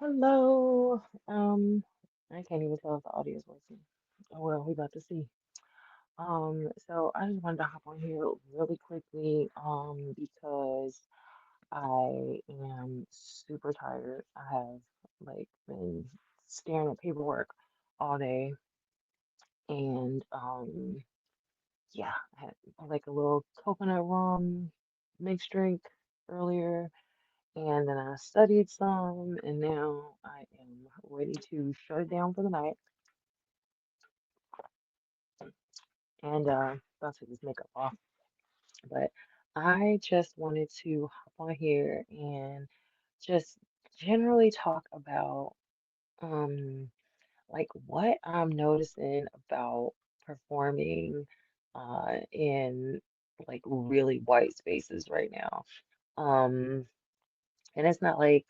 Hello. I can't even tell if the audio is working. Oh well, we about to see. So I just wanted to hop on here really quickly, because I am super tired. I have like been staring at paperwork all day, and yeah, I had like a little coconut rum mixed drink earlier. And then I studied some, and now I am ready to shut it down for the night. And about to take this makeup off. But I just wanted to hop on here and just generally talk about like what I'm noticing about performing in like really white spaces right now. Um, and it's not like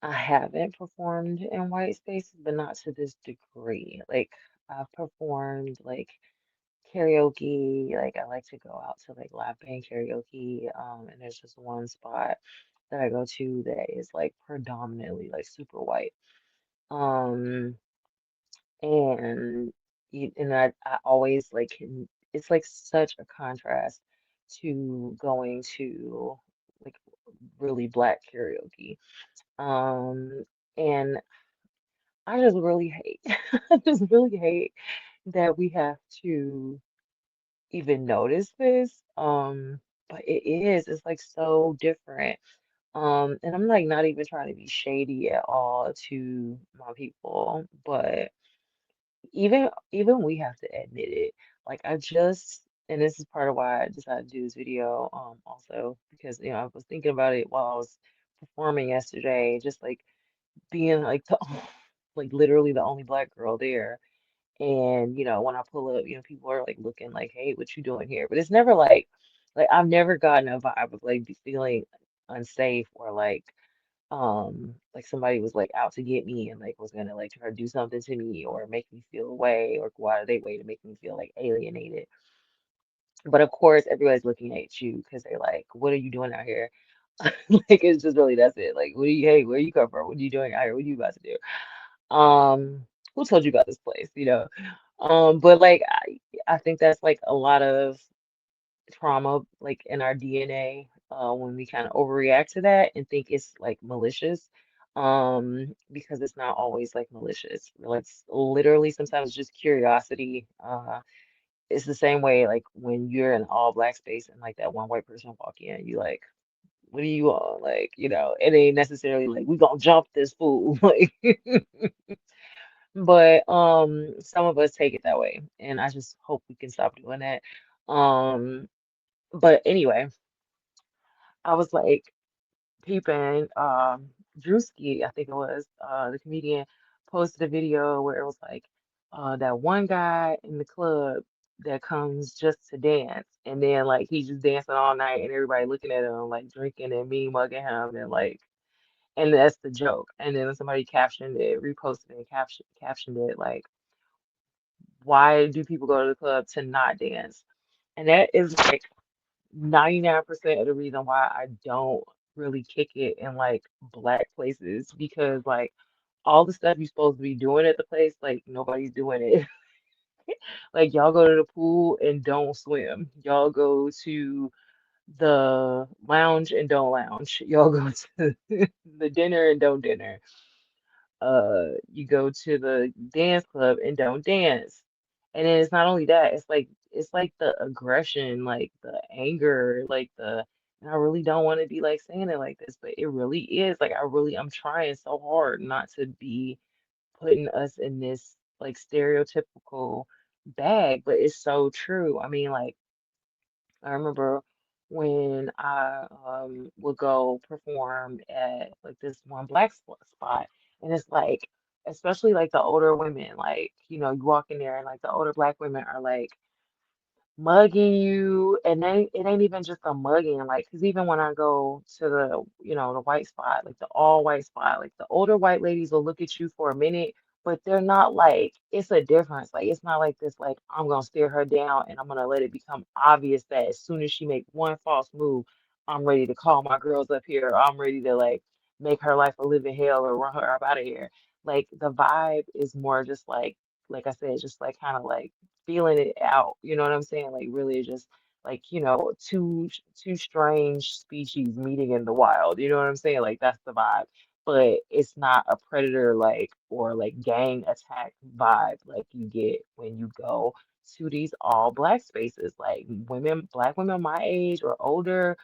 I haven't performed in white spaces, but not to this degree. Like I've performed like karaoke, like I like to go out to like live band karaoke. And there's just one spot that I go to that is like predominantly like super white. Um, and I always like it's like such a contrast to going to like really black karaoke. Um, and I just really hate, I just really hate that we have to even notice this. But it is, it's like so different. And I'm like not even trying to be shady at all to my people, but even we have to admit it. Like I just, and this is part of why I decided to do this video, also because I was thinking about it while I was performing yesterday, just like being like the like literally the only black girl there. And when I pull up, people are like looking like, "Hey, what you doing here?" But it's never like I've never gotten a vibe of like feeling unsafe or like somebody was like out to get me and like was gonna like try to do something to me or make me feel away or go out of their way to make me feel like alienated. But of course, everybody's looking at you because they're like, "What are you doing out here?" Like it's just really that's it. Like, hey, where you come from? What are you doing out here? What are you about to do? Who told you about this place? But like I think that's like a lot of trauma like in our DNA when we kind of overreact to that and think it's like malicious. Because it's not always like malicious. Like it's literally sometimes just curiosity. It's the same way like when you're in all black space and like that one white person walk in, you like, what are you on? Like, it ain't necessarily like we gonna jump this fool. Like but some of us take it that way, and I just hope we can stop doing that. Um, but anyway, I was like peeping, Drewski, I think it was, the comedian, posted a video where it was like that one guy in the club that comes just to dance, and then like he's just dancing all night, and everybody looking at him like drinking and mean mugging him, and like, and that's the joke. And then somebody captioned it, reposted it, and captioned it like, why do people go to the club to not dance? And that is like 99% of the reason why I don't really kick it in like black places because like all the stuff you're supposed to be doing at the place, like nobody's doing it. Like y'all go to the pool and don't swim. Y'all go to the lounge and don't lounge. Y'all go to the dinner and don't dinner. You go to the dance club and don't dance. And then it's not only that, it's like the aggression, like the anger, like the and I really don't want to be like saying it like this, but it really is. Like I'm trying so hard not to be putting us in this like stereotypical bag, but it's so true. I mean, like I remember when I would go perform at like this one black spot, and it's like, especially like the older women, like you walk in there and like the older black women are like mugging you, and it ain't even just a mugging, like, because even when I go to the, the white spot, like the all white spot, like the older white ladies will look at you for a minute, but they're not like, it's a difference. Like, it's not like this, like, I'm gonna stare her down and I'm gonna let it become obvious that as soon as she make one false move, I'm ready to call my girls up here, or I'm ready to like make her life a living hell or run her up out of here. Like the vibe is more just like I said, just like kind of like feeling it out. You know what I'm saying? Like really just like, two strange species meeting in the wild. You know what I'm saying? Like that's the vibe. But it's not a predator like or like gang attack vibe like you get when you go to these all black spaces. Like women, black women my age or older,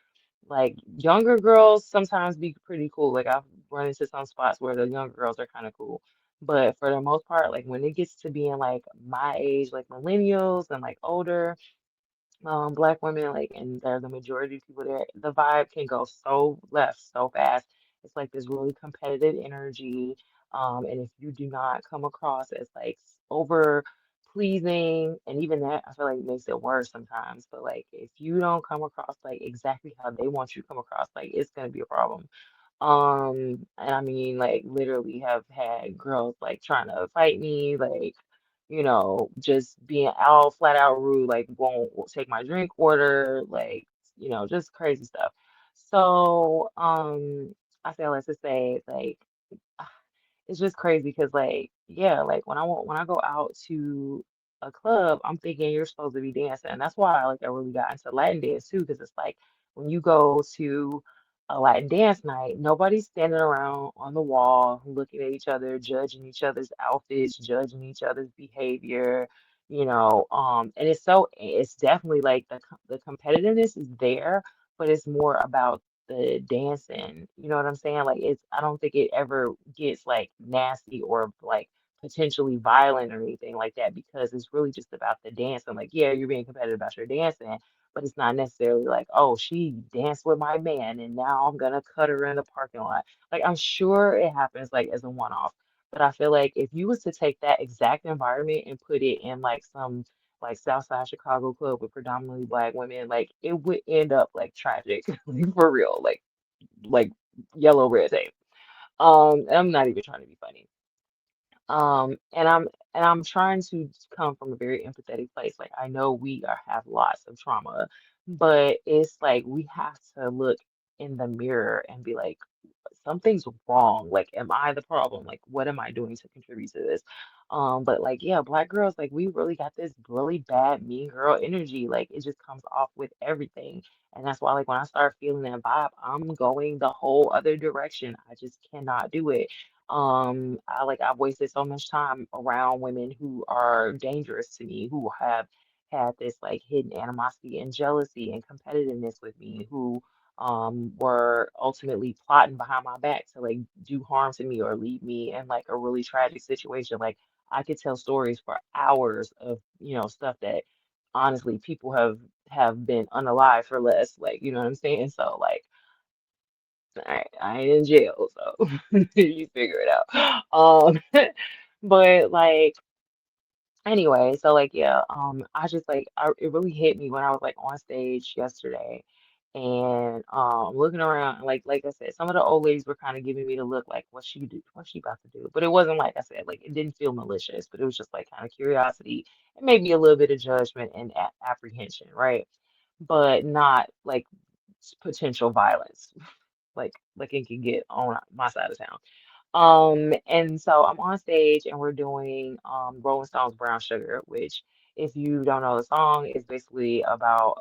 like younger girls sometimes be pretty cool. Like I've run into some spots where the younger girls are kind of cool. But for the most part, like when it gets to being like my age, like millennials and like older, black women, like, and they're the majority of people there, the vibe can go so left so fast. It's like this really competitive energy. And if you do not come across as like over pleasing, and even that I feel like makes it worse sometimes, but like if you don't come across like exactly how they want you to come across, like it's gonna be a problem. And I mean, like, literally have had girls like trying to fight me, like, just being out flat out rude, like, won't take my drink order, like, just crazy stuff. So, I say all that to say, like, it's just crazy because like yeah like when I go out to a club I'm thinking you're supposed to be dancing and that's why like I really got into Latin dance too because it's like when you go to a Latin dance night nobody's standing around on the wall looking at each other judging each other's outfits judging each other's behavior and it's definitely like the competitiveness is there but it's more about the dancing. You know what I'm saying? Like I don't think it ever gets like nasty or like potentially violent or anything like that because it's really just about the dancing. Like, yeah, you're being competitive about your dancing, but it's not necessarily like, oh, she danced with my man and now I'm gonna cut her in the parking lot. Like I'm sure it happens like as a one-off. But I feel like if you was to take that exact environment and put it in like some like Southside Chicago club with predominantly black women, like it would end up like tragic, like, for real, like yellow red tape. I'm not even trying to be funny. And I'm trying to come from a very empathetic place. Like I know have lots of trauma, but it's like we have to look in the mirror and be like, something's wrong. Like, am I the problem? Like, what am I doing to contribute to this? But like, yeah, black girls, like we really got this really bad mean girl energy. Like it just comes off with everything. And that's why like when I start feeling that vibe, I'm going the whole other direction. I just cannot do it. I've wasted so much time around women who are dangerous to me, who have had this like hidden animosity and jealousy and competitiveness with me, who were ultimately plotting behind my back to like do harm to me or leave me in like a really tragic situation. Like I could tell stories for hours of, stuff that honestly people have been unalive for less. Like, you know what I'm saying? So like I ain't in jail, so you figure it out. But like anyway, so like yeah, I just it really hit me when I was like on stage yesterday and looking around like I said, some of the old ladies were kind of giving me the look like what's she about to do? But it wasn't like I said, like it didn't feel malicious, but it was just like kind of curiosity and maybe a little bit of judgment and a apprehension, right? But not like potential violence like it can get on my side of town. And so I'm on stage and we're doing Rolling Stones Brown Sugar, which if you don't know the song, is basically about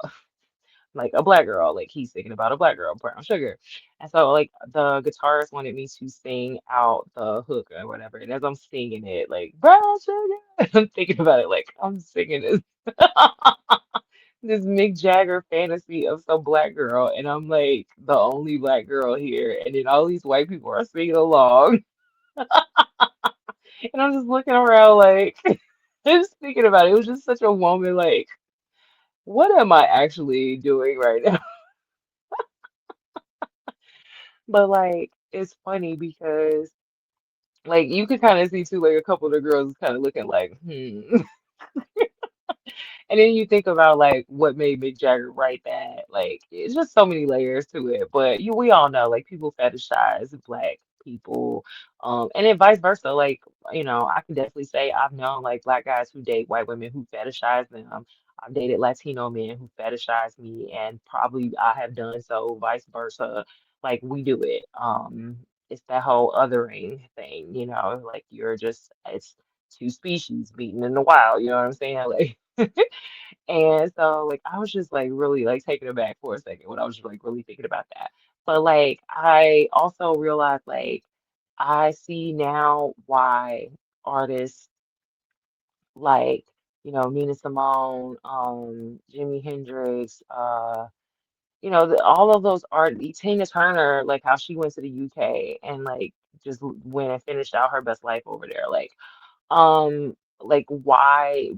like a black girl, like he's singing about a black girl, Brown Sugar. And so like the guitarist wanted me to sing out the hook or whatever. And as I'm singing it, like Brown Sugar, I'm thinking about it like I'm singing this this Mick Jagger fantasy of some black girl, and I'm like the only black girl here, and then all these white people are singing along, and I'm just looking around like just thinking about it. It was just such a moment like, what am I actually doing right now? But like it's funny because like you could kind of see too, like a couple of the girls kind of looking like, hmm. And then you think about like what made Mick Jagger write that. Like it's just so many layers to it. But we all know like people fetishize black people. And then vice versa. Like, I can definitely say I've known like black guys who date white women who fetishize them. I've dated Latino men who fetishize me, and probably I have done so vice versa. Like we do it. it's that whole othering thing, like you're just it's two species meeting in the wild, you know what I'm saying? Like and so like I was just like really like taken aback for a second when I was like really thinking about that. But like I also realized like I see now why artists like, Nina Simone, Jimi Hendrix, all of those art, Tina Turner, like how she went to the UK and like just went and finished out her best life over there. Like why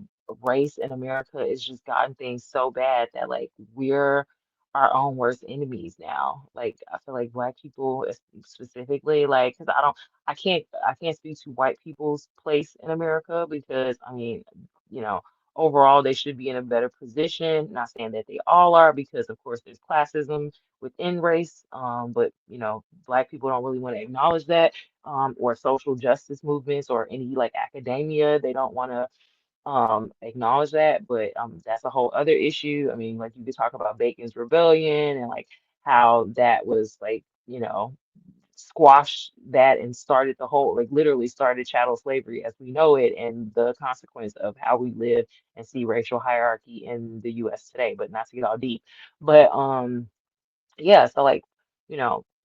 race in America has just gotten things so bad that like we're our own worst enemies now. Like I feel like black people specifically, like, because I can't speak to white people's place in America because I mean, you know, overall they should be in a better position. Not saying that they all are because of course there's classism within race, but black people don't really want to acknowledge that or social justice movements or any like academia. They don't want to acknowledge that, but that's a whole other issue. I mean, like you could talk about Bacon's Rebellion and like how that was like, squashed that and started the whole, like literally started chattel slavery as we know it and the consequence of how we live and see racial hierarchy in the US today, but not to get all deep. But yeah, so like,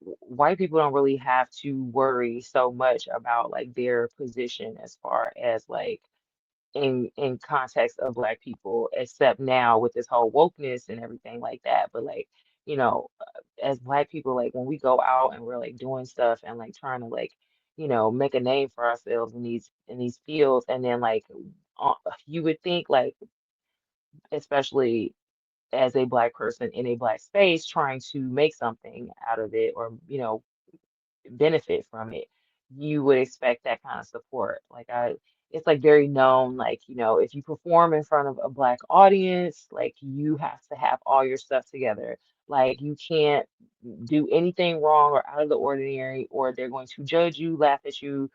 white people don't really have to worry so much about like their position as far as like in context of black people, except now with this whole wokeness and everything like that. But like, as black people, like when we go out and we're like doing stuff and like trying to like, make a name for ourselves in these fields, and then like uh, you would think like, especially as a black person in a black space trying to make something out of it or benefit from it, you would expect that kind of support. It's like very known, like, if you perform in front of a black audience, like you have to have all your stuff together. Like you can't do anything wrong or out of the ordinary, or they're going to judge you, laugh at you,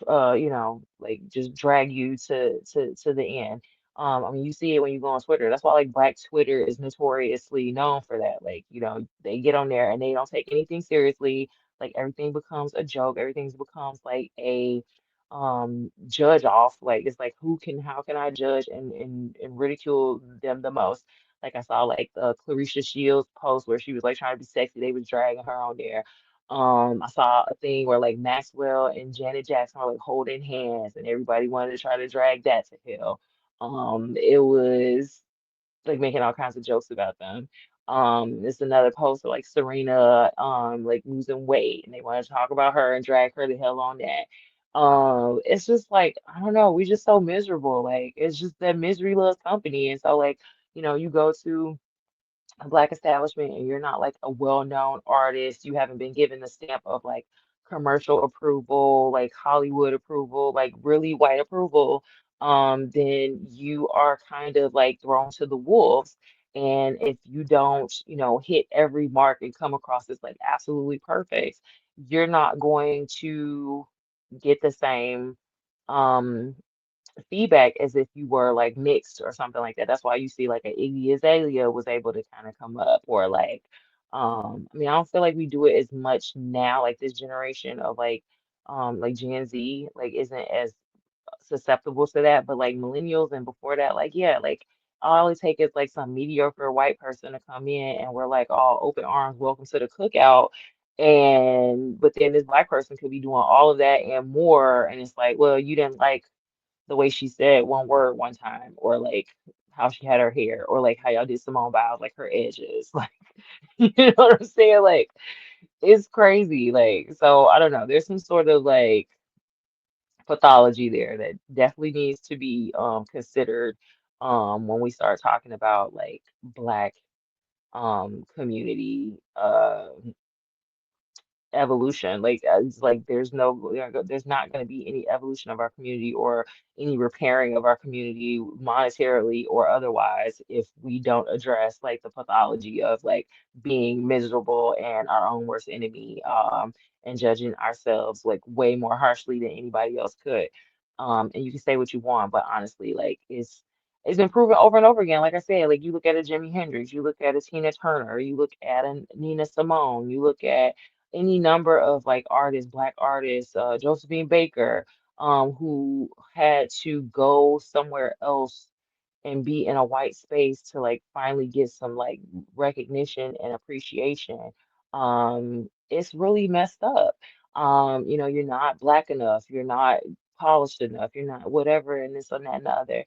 like just drag you to the end. I mean, you see it when you go on Twitter. That's why like Black Twitter is notoriously known for that. Like, they get on there and they don't take anything seriously. Like everything becomes a joke. Everything becomes like a judge off. Like it's like how can I judge and ridicule them the most? Like I saw like the Clarissa Shields post where she was like trying to be sexy. They was dragging her on there. I saw a thing where like Maxwell and Janet Jackson were like holding hands, and everybody wanted to try to drag that to hell. It was like making all kinds of jokes about them. It's another post of like Serena, like losing weight, and they want to talk about her and drag her the hell on that. It's just like I don't know, we just so miserable. Like it's just that misery loves company, and so like you go to a black establishment and you're not like a well-known artist, you haven't been given the stamp of like commercial approval, like Hollywood approval, like really white approval, then you are kind of like thrown to the wolves. And if you don't, hit every mark and come across as like absolutely perfect, you're not going to get the same um feedback as if you were like mixed or something like that. That's why you see like an Iggy Azalea was able to kind of come up, or like I mean I don't feel like we do it as much now, like this generation of like Gen Z like isn't as susceptible to that, but like millennials and before that, like yeah, like all it take is like some mediocre white person to come in and we're like all open arms, welcome to the cookout. And but then this black person could be doing all of that and more, and it's like, well, you didn't like the way she said one word one time, or like how she had her hair, or like how y'all did Simone Biles, like her edges. Like, you know what I'm saying? Like, it's crazy. Like, so I don't know. There's some sort of like pathology there that definitely needs to be considered when we start talking about like black community evolution. Like it's like there's not going to be any evolution of our community or any repairing of our community monetarily or otherwise if we don't address like the pathology of like being miserable and our own worst enemy, and judging ourselves like way more harshly than anybody else could. And you can say what you want, but honestly, like it's been proven over and over again. Like I said, like you look at a Jimi Hendrix, you look at a Tina Turner, you look at a Nina Simone, you look at any number of like artists, black artists, Josephine Baker, who had to go somewhere else and be in a white space to like finally get some like recognition and appreciation. It's really messed up. You're not black enough, you're not polished enough, you're not whatever, and this and that and the other.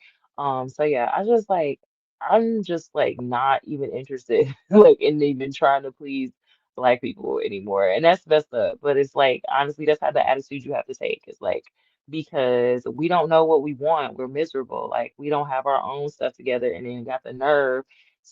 So yeah, I'm just like not even interested like in even trying to please black people anymore. And that's messed up. But it's like honestly, that's how the attitude you have to take. It's like because we don't know what we want. We're miserable. Like we don't have our own stuff together and then got the nerve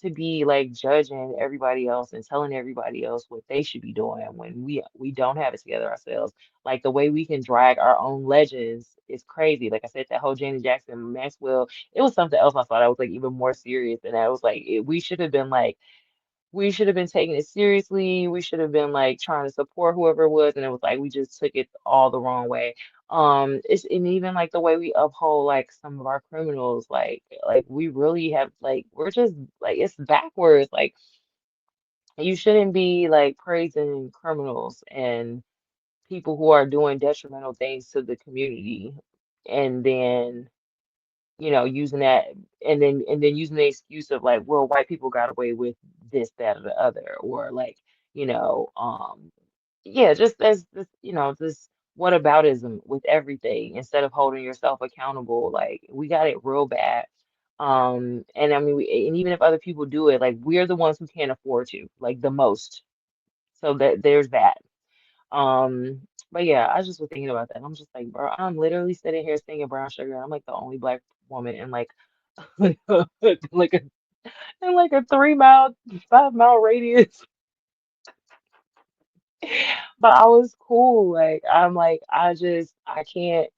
to be like judging everybody else and telling everybody else what they should be doing when we don't have it together ourselves. Like the way we can drag our own legends is crazy. Like I said, that whole Janet Jackson, Maxwell, it was something else I thought I was like even more serious than that. It was like we should have been like we should have been taking it seriously. We should have been like trying to support whoever it was, and it was like we just took it all the wrong way. It's and even like the way we uphold like some of our criminals, like we really have like we're just like it's backwards. Like you shouldn't be like praising criminals and people who are doing detrimental things to the community, and then using that and then using the excuse of like, well, white people got away with this, that, or the other, or like, you know, yeah, just as this, this whataboutism with everything instead of holding yourself accountable. Like we got it real bad. And I mean, and even if other people do it, like we're the ones who can't afford to, like the most. So that there's that. But yeah, I just was thinking about that. And I'm just like, bro, I'm literally sitting here singing Brown Sugar. And I'm like the only black woman in like like a in like a 3 mile, 5 mile radius. But I was cool. Like I'm like I can't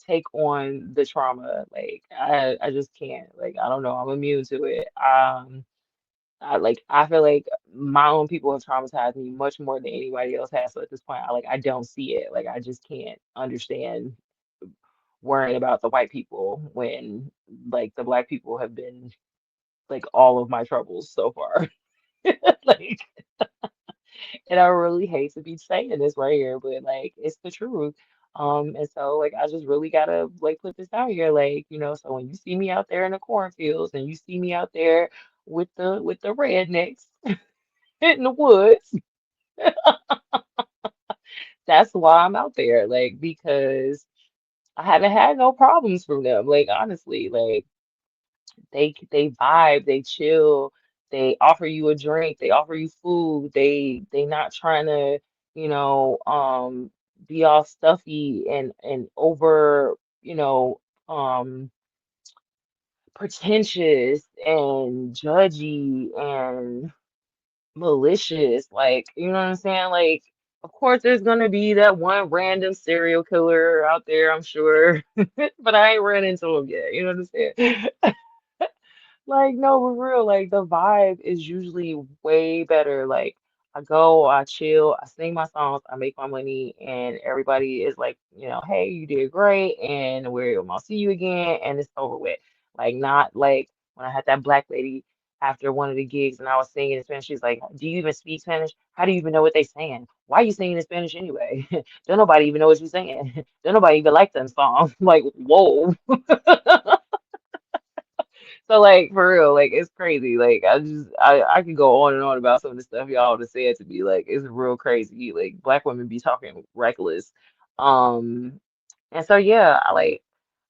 take on the trauma. Like I just can't. Like I don't know. I'm immune to it. I feel like my own people have traumatized me much more than anybody else has. So at this point, I don't see it. Like I just can't understand worrying about the white people when like the black people have been like all of my troubles so far. Like, and I really hate to be saying this right here, but like it's the truth. And so like I just really gotta like put this out here, like, so when you see me out there in the cornfields and you see me out there with the rednecks in the woods, that's why I'm out there, like because I haven't had no problems from them. Like honestly, like they vibe, they chill, they offer you a drink, they offer you food, they not trying to, be all stuffy and over, pretentious and judgy and malicious. Like, you know what I'm saying? Like, of course, there's gonna be that one random serial killer out there, I'm sure, but I ain't ran into him yet. You know what I'm saying? Like, no, for real, like the vibe is usually way better. Like I go, I chill, I sing my songs, I make my money, and everybody is like, hey, you did great, and I'll see you again, and it's over with. Like not like when I had that black lady after one of the gigs and I was singing in Spanish, she's like, do you even speak Spanish? How do you even know what they saying? Why are you singing in Spanish anyway? Don't nobody even know what you're saying. Don't nobody even like them songs. Like, whoa. So like for real, like it's crazy. Like I could go on and on about some of the stuff y'all would have said to me. Like it's real crazy. Like black women be talking reckless. Um and so yeah,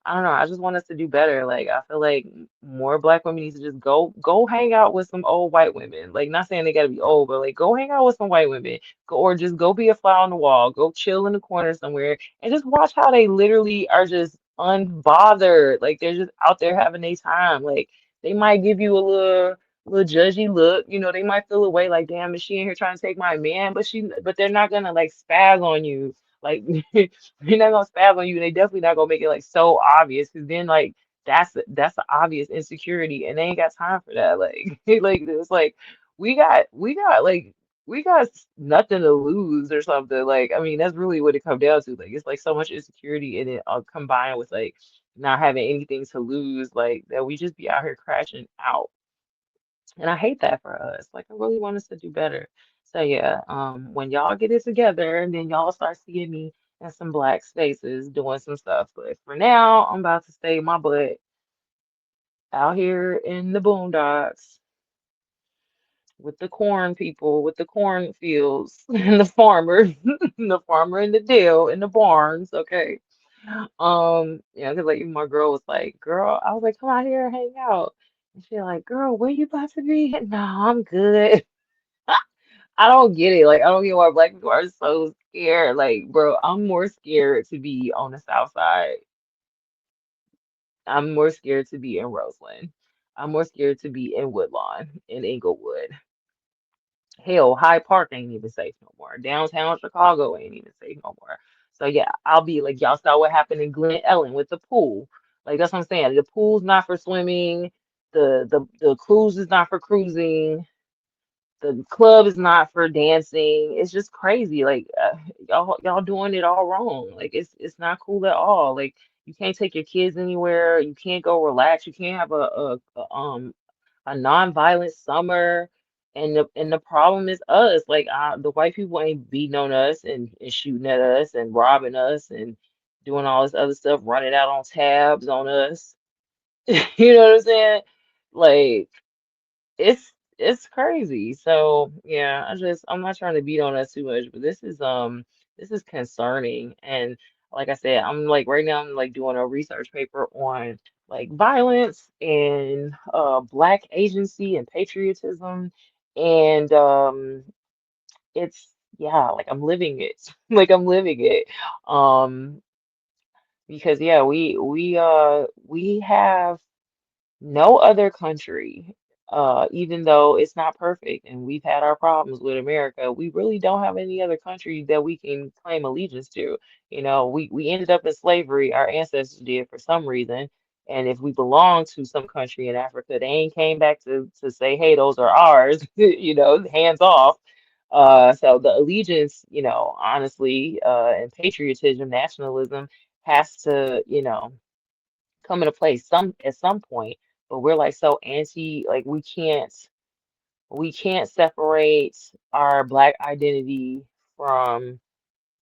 I don't know. I just want us to do better. Like I feel like more black women need to just go hang out with some old white women. Like not saying they gotta be old, but like go hang out with some white women. Go or just go be a fly on the wall. Go chill in the corner somewhere and just watch how they literally are just unbothered. Like they're just out there having their time. Like they might give you a little judgy look. They might feel away like, damn, is she in here trying to take my man? But they're not gonna like spaz on you. Like they're not gonna spaz on you, and they definitely not gonna make it like so obvious, because then like that's an obvious insecurity, and they ain't got time for that. Like, like it's like we got nothing to lose or something. Like, I mean, that's really what it comes down to. Like, it's like so much insecurity, and it combined with like not having anything to lose, like that we just be out here crashing out. And I hate that for us. Like, I really want us to do better. So yeah, when y'all get it together, and then y'all start seeing me in some black spaces doing some stuff. But for now, I'm about to stay my butt out here in the boondocks with the corn people, with the cornfields, and the farmer, the farmer in the deal in the barns. Okay. Yeah, because like even my girl was like, girl, I was like, come out here and hang out. And she like, girl, where you about to be? No, I'm good. I don't get it. Like, I don't get why black people are so scared. Like, bro, I'm more scared to be on the south side. I'm more scared to be in Roseland. I'm more scared to be in Woodlawn, in Inglewood. Hell, Hyde Park ain't even safe no more. Downtown Chicago ain't even safe no more. So yeah, I'll be like, y'all saw what happened in Glen Ellen with the pool. Like that's what I'm saying. The pool's not for swimming. The cruise is not for cruising. The club is not for dancing. It's just crazy. Like y'all doing it all wrong. Like it's not cool at all. Like you can't take your kids anywhere. You can't go relax. You can't have a non-violent summer. And the problem is us. Like the white people ain't beating on us and shooting at us and robbing us and doing all this other stuff, running out on tabs on us. You know what I'm saying? Like it's crazy. So yeah, I'm not trying to beat on us too much, but this is concerning. And like I said, I'm like right now I'm like doing a research paper on like violence and black agency and patriotism and it's yeah, like I'm living it. Like I'm living it. Um because yeah, we have no other country, even though it's not perfect and we've had our problems with America, we really don't have any other country that we can claim allegiance to. You know, we ended up in slavery, our ancestors did for some reason. And if we belong to some country in Africa, they ain't came back to say, hey, those are ours, you know, hands off. So the allegiance, you know, honestly, and patriotism, nationalism has to, you know, come into place some at some point, but we're like so anti, like we can't separate our black identity from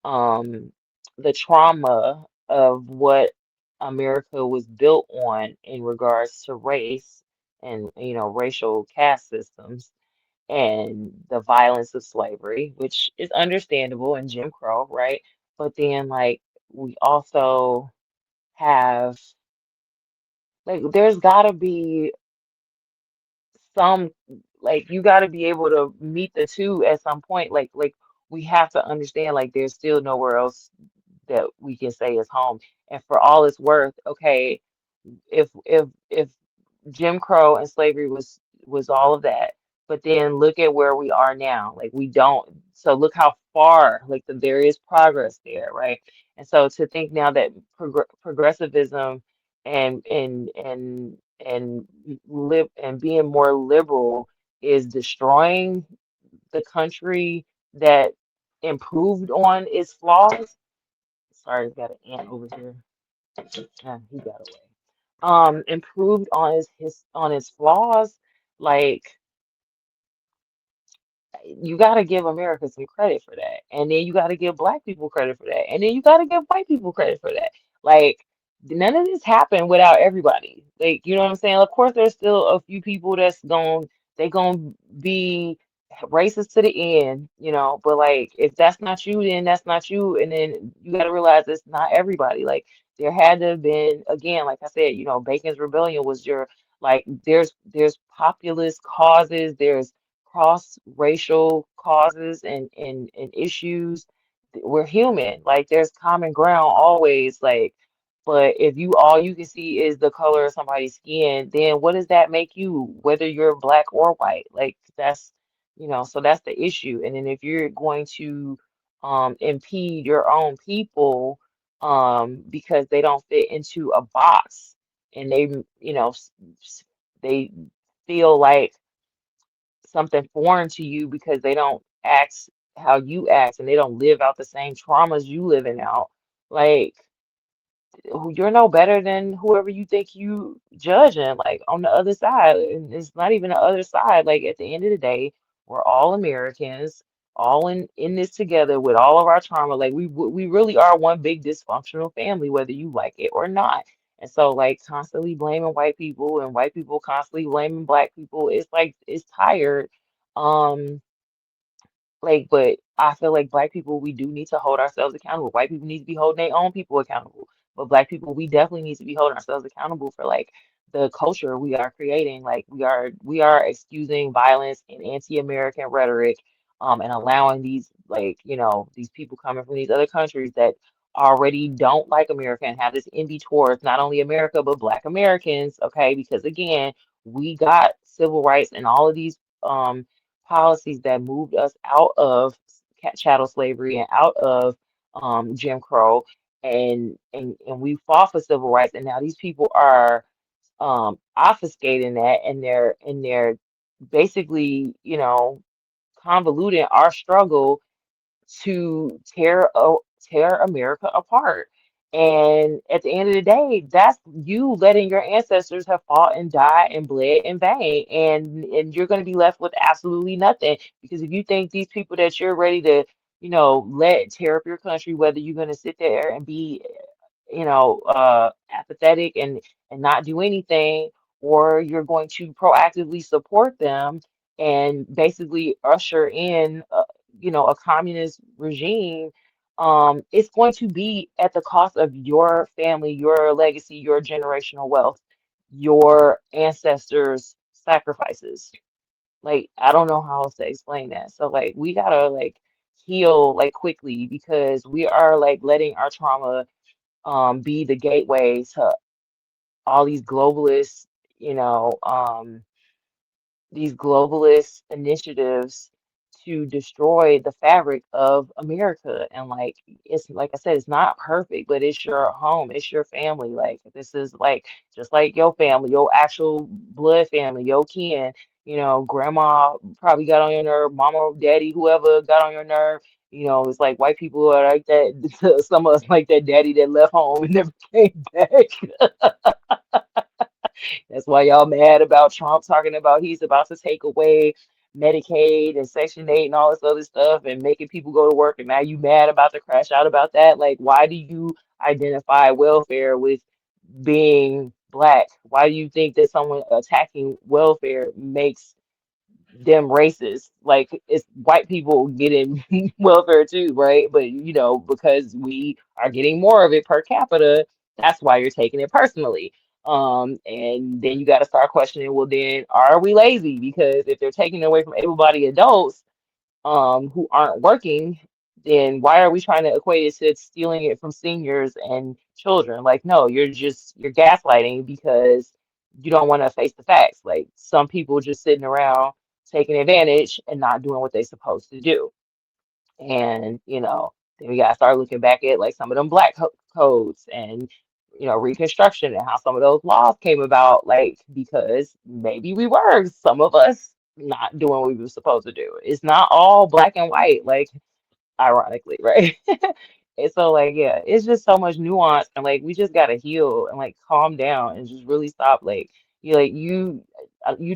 um the trauma of what America was built on in regards to race and you know racial caste systems and the violence of slavery, which is understandable in Jim Crow, right? But then like we also have like there's gotta be some like you got to be able to meet the two at some point like we have to understand like there's still nowhere else that we can say is home and for all it's worth okay if Jim Crow and slavery was all of that. But then look at where we are now. Like we don't. So look how far. Like there is progress there, right? And so to think now that progressivism and live and being more liberal is destroying the country that improved on its flaws. Sorry, got an ant over here. He got away improved on his on his flaws like you got to give America some credit for that. And then you got to give black people credit for that. And then you got to give white people credit for that. Like, none of this happened without everybody. Like, you know what I'm saying? Of course, there's still a few people they going to be racist to the end, you know, but like, if that's not you, then that's not you. And then you got to realize it's not everybody. Like, there had to have been, again, like I said, you know, Bacon's Rebellion was your, like, there's populist causes, there's cross-racial causes and issues. We're human. Like there's common ground always. Like, but if you all you can see is the color of somebody's skin, then what does that make you, whether you're black or white? Like that's, you know, so that's the issue. And then if you're going to impede your own people because they don't fit into a box and they, you know, they feel like something foreign to you because they don't act how you act and they don't live out the same traumas you living out. Like you're no better than whoever you think you judging, like on the other side. And it's not even the other side. Like at the end of the day, we're all Americans. all in this together with all of our trauma. Like we really are one big dysfunctional family, whether you like it or not. And so like constantly blaming white people and white people constantly blaming black people, it's like it's tired. Um, like, but I feel like black people, we do need to hold ourselves accountable. White people need to be holding their own people accountable. But black people, we definitely need to be holding ourselves accountable for like the culture we are creating. Like we are excusing violence and anti-American rhetoric, and allowing these like, these people coming from these other countries that already don't like America and have this envy towards not only America but black Americans, okay? Because again, we got civil rights and all of these policies that moved us out of chattel slavery and out of Jim Crow, and we fought for civil rights, and now these people are obfuscating that, and they're basically, convoluting our struggle to tear America apart. And at the end of the day, that's you letting your ancestors have fought and died and bled in vain. And you're going to be left with absolutely nothing. Because if you think these people that you're ready to, let tear up your country, whether you're going to sit there and be apathetic and not do anything, or you're going to proactively support them and basically usher in, a communist regime. It's going to be at the cost of your family, your legacy, your generational wealth, your ancestors' sacrifices. Like, I don't know how else to explain that. So, like, we gotta like heal like quickly because we are like letting our trauma be the gateway to all you know, um, these globalist initiatives to destroy the fabric of America. And like it's like I said, it's not perfect, but it's your home, it's your family. Like this is like just like your family, your actual blood family, your kin. Grandma probably got on your nerve, mama, daddy, whoever got on your nerve. It's like white people are like that. Some of us like that daddy that left home and never came back. That's why y'all mad about Trump talking about he's about to take away Medicaid and Section 8 and all this other stuff and making people go to work. And now you mad about the crash out about that? Like, why do you identify welfare with being black? Why do you think that someone attacking welfare makes them racist? Like it's white people getting welfare too, right? But because we are getting more of it per capita, that's why you're taking it personally. And then you got to start questioning, well, then are we lazy? Because if they're taking it away from able-bodied adults, who aren't working, then why are we trying to equate it to stealing it from seniors and children? Like, no, you're gaslighting because you don't want to face the facts. Like some people just sitting around taking advantage and not doing what they're supposed to do. And, then we gotta start looking back at like some of them black codes and Reconstruction and how some of those laws came about, like because maybe we were some of us not doing what we were supposed to do. It's not all black and white, like ironically, right? And so like yeah, it's just so much nuance and like we just gotta heal and like calm down and just really stop you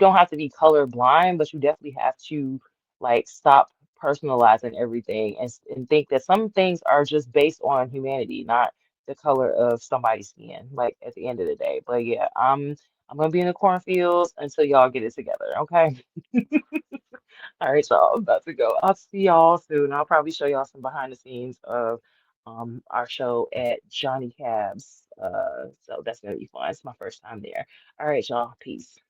don't have to be color blind, but you definitely have to like stop personalizing everything and think that some things are just based on humanity, not the color of somebody's skin, like at the end of the day. But yeah, I'm gonna be in the cornfields until y'all get it together, okay? All right, y'all. I'm about to go. I'll see y'all soon. I'll probably show y'all some behind the scenes of our show at Johnny Cab's. So that's gonna be fun. It's my first time there. All right, y'all. Peace.